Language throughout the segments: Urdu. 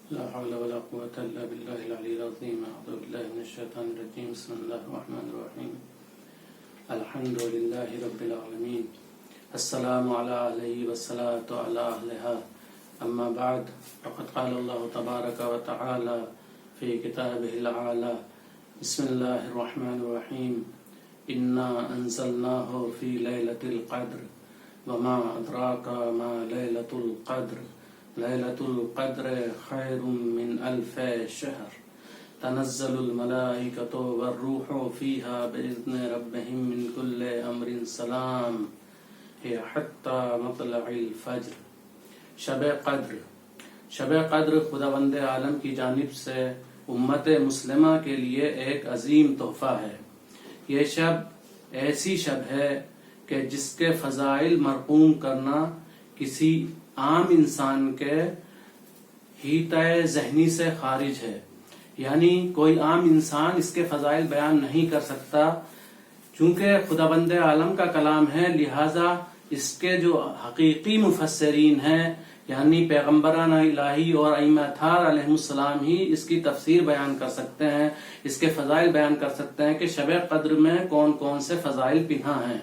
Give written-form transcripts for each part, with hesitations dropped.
لا حول ولا قوة إلا بالله العلي العظيم. أعوذ بالله من الشيطان الرجيم. بسم الله الرحمن الرحيم. الحمد لله رب العالمين. السلام على أهله والصلاة على أهلها. أما بعد، فقد قال الله تبارك وتعالى في كتابه الأعلى: بسم الله الرحمن الرحيم. إنا أنزلناه في ليلة القدر وما أدراك ما ليلة القدر ليلة القدر خير من 1000 شهر تنزل الملائكة والروح فيها بإذن ربهم من كل أمر سلام هي حتى مطلع الفجر. شب قدر خداوند عالم کی جانب سے امت مسلمہ کے لیے ایک عظیم تحفہ ہے. یہ شب ایسی شب ہے کہ جس کے فضائل مرقوم کرنا کسی عام انسان کے حیطۂ ذہنی سے خارج ہے. یعنی کوئی عام انسان اس کے فضائل بیان نہیں کر سکتا. چونکہ خداوند عالم کا کلام ہے، لہذا اس کے جو حقیقی مفسرین ہیں یعنی پیغمبران الہی اور ائمہ اطہار علیہ السلام ہی اس کی تفسیر بیان کر سکتے ہیں، اس کے فضائل بیان کر سکتے ہیں کہ شب قدر میں کون کون سے فضائل پنہاں ہیں.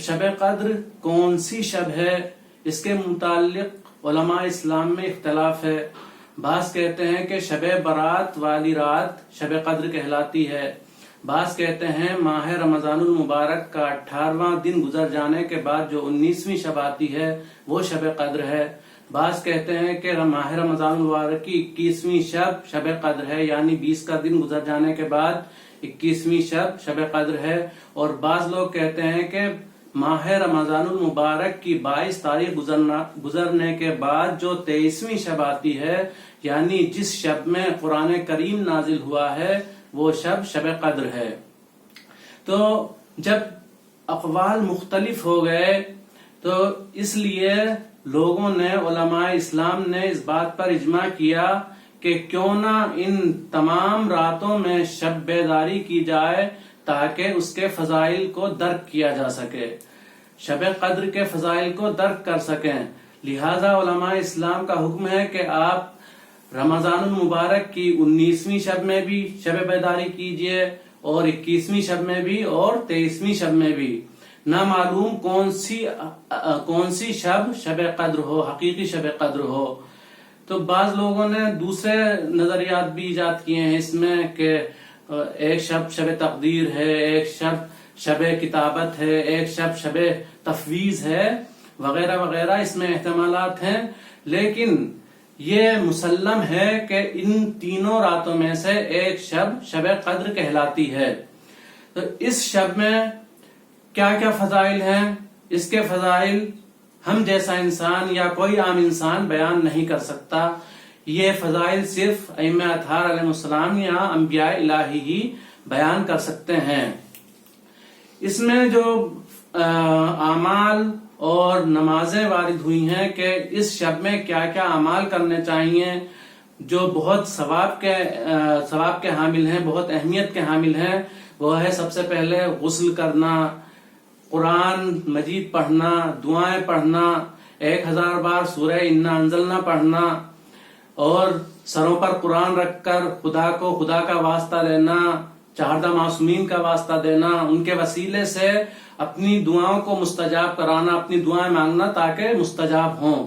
شب قدر کون سی شب ہے، اس کے متعلق علماء اسلام میں اختلاف ہے. بعض کہتے ہیں کہ شب برات والی رات شب قدر کہلاتی ہے. بعض کہتے ہیں ماہ رمضان المبارک کا 18واں دن گزر جانے کے بعد جو 19ویں شب آتی ہے وہ شب قدر ہے. بعض کہتے ہیں کہ ماہ رمضان المبارک کی 21ویں شب قدر ہے، یعنی 20 کا دن گزر جانے کے بعد 21ویں شب قدر ہے. اور بعض لوگ کہتے ہیں کہ ماہ رمضان المبارک کی 22 تاریخ گزرنے کے بعد جو 23ویں شب آتی ہے، یعنی جس شب میں قرآن کریم نازل ہوا ہے وہ شب قدر ہے. تو جب اقوال مختلف ہو گئے تو اس لیے لوگوں نے، علماء اسلام نے اس بات پر اجماع کیا کہ کیوں نہ ان تمام راتوں میں شب بیداری کی جائے تاکہ اس کے فضائل کو درک کیا جا سکے، شب قدر کے فضائل کو درک کر سکیں. لہذا علماء اسلام کا حکم ہے کہ آپ رمضان المبارک کی 19ویں شب میں بھی شب بیداری کیجئے اور 21ویں شب میں بھی اور 23ویں شب میں بھی. نہ معلوم کون سی شب قدر ہو، حقیقی شب قدر ہو. تو بعض لوگوں نے دوسرے نظریات بھی ایجاد کیے ہیں اس میں کہ ایک شب تقدیر ہے، ایک شب کتابت ہے، ایک شب تفویض ہے، وغیرہ وغیرہ. اس میں احتمالات ہیں، لیکن یہ مسلم ہے کہ ان تینوں راتوں میں سے ایک شب قدر کہلاتی ہے. تو اس شب میں کیا کیا فضائل ہیں، اس کے فضائل ہم جیسا انسان یا کوئی عام انسان بیان نہیں کر سکتا. یہ فضائل صرف ائمہ اطہار علیہ السلام یا انبیاء الہی ہی بیان کر سکتے ہیں. اس میں جو اعمال اور نمازیں وارد ہوئی ہیں کہ اس شب میں کیا کیا اعمال کرنے چاہیے جو بہت ثواب کے حامل ہیں، بہت اہمیت کے حامل ہیں، وہ ہے سب سے پہلے غسل کرنا، قرآن مجید پڑھنا، دعائیں پڑھنا، 1000 بار سورہ انا انزلنا پڑھنا، اور سروں پر قرآن رکھ کر خدا کا واسطہ لینا، 4 معصومین کا واسطہ دینا، ان کے وسیلے سے اپنی دعاؤں کو مستجاب کرانا، اپنی دعائیں مانگنا تاکہ مستجاب ہوں.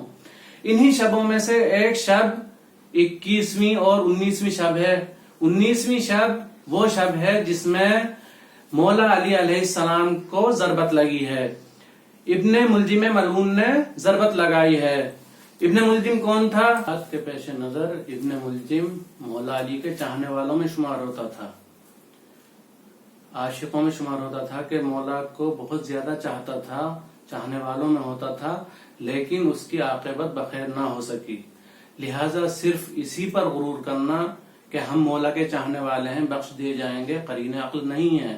انہی شبوں میں سے ایک شب 21ویں اور 19ویں شب ہے. 19ویں شب وہ شب ہے جس میں مولا علی علیہ السلام کو ضربت لگی ہے. ابن ملجم ملعون نے ضربت لگائی ہے. ابن ملجم کون تھا؟ حق کے پیش نظر ابن ملجم مولا علی کے چاہنے والوں میں شمار ہوتا تھا، عاشقوں میں شمار ہوتا تھا کہ مولا کو بہت زیادہ چاہتا تھا، چاہنے والوں میں ہوتا تھا، لیکن اس کی عاقبت بخیر نہ ہو سکی. لہذا صرف اسی پر غرور کرنا کہ ہم مولا کے چاہنے والے ہیں، بخش دیے جائیں گے، قرین عقل نہیں ہے.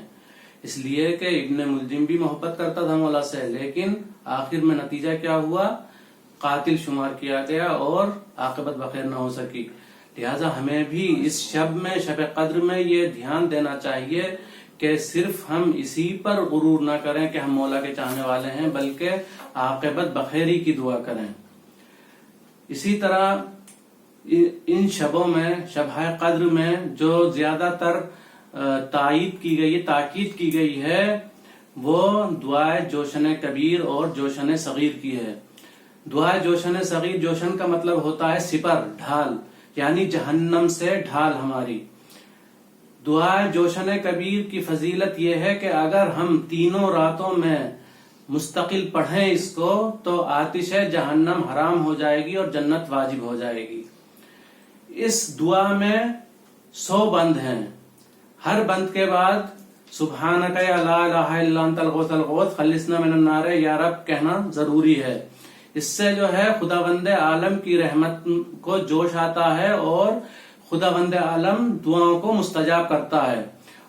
اس لیے کہ ابن ملجم بھی محبت کرتا تھا مولا سے، لیکن آخر میں نتیجہ کیا ہوا؟ قاتل شمار کیا گیا اور عاقبت بخیر نہ ہو سکی. لہذا ہمیں بھی اس شب میں، شب قدر میں یہ دھیان دینا چاہیے کہ صرف ہم اسی پر غرور نہ کریں کہ ہم مولا کے چاہنے والے ہیں، بلکہ عاقبت بخیری کی دعا کریں. اسی طرح ان شبوں میں، شبہ قدر میں جو زیادہ تر تاکید کی گئی ہے وہ دعائے جوشن کبیر اور جوشن صغیر کی ہے۔ دعائے جوشن صغیر، جوشن کا مطلب ہوتا ہے سپر، ڈھال، یعنی جہنم سے ڈھال ہماری۔ دعائے جوشن کبیر کی فضیلت یہ ہے کہ اگر ہم تینوں راتوں میں مستقل پڑھیں اس کو تو آتش جہنم حرام ہو جائے گی اور جنت واجب ہو جائے گی۔ اس دعا میں 100 بند ہیں، ہر بند کے بعد سبحانک یا لا الہ الا انت الغوث الغوث خلصنا من النار یا رب کہنا ضروری ہے۔ اس سے جو ہے خداوند عالم کی رحمت کو جوش آتا ہے اور خداوند عالم دعاؤں کو مستجاب کرتا ہے۔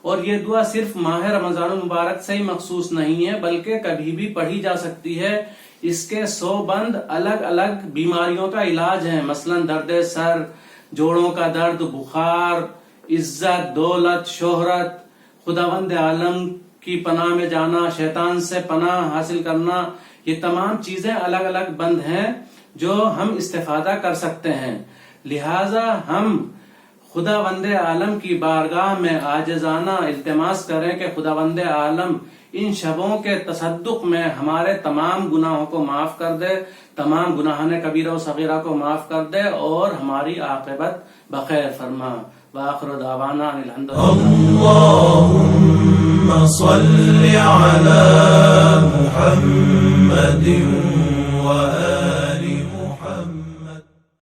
اور یہ دعا صرف ماہ رمضان المبارک سے ہی مخصوص نہیں ہے بلکہ کبھی بھی پڑھی جا سکتی ہے۔ اس کے 100 بند الگ الگ بیماریوں کا علاج ہیں، مثلا درد سر، جوڑوں کا درد، بخار، عزت، دولت، شہرت، خداوند عالم کی پناہ میں جانا، شیطان سے پناہ حاصل کرنا، یہ تمام چیزیں الگ الگ بند ہیں جو ہم استفادہ کر سکتے ہیں۔ لہٰذا ہم خداوند عالم کی بارگاہ میں عاجزانہ التماس کریں کہ خداوند عالم ان شبوں کے تصدق میں ہمارے تمام گناہوں کو معاف کر دے، تمام گناہان کبیرہ و صغیرہ کو معاف کر دے اور ہماری عاقبت بخیر فرما۔ وآخر دعوانا الحمد للہ۔ اللہم صل علی محمد و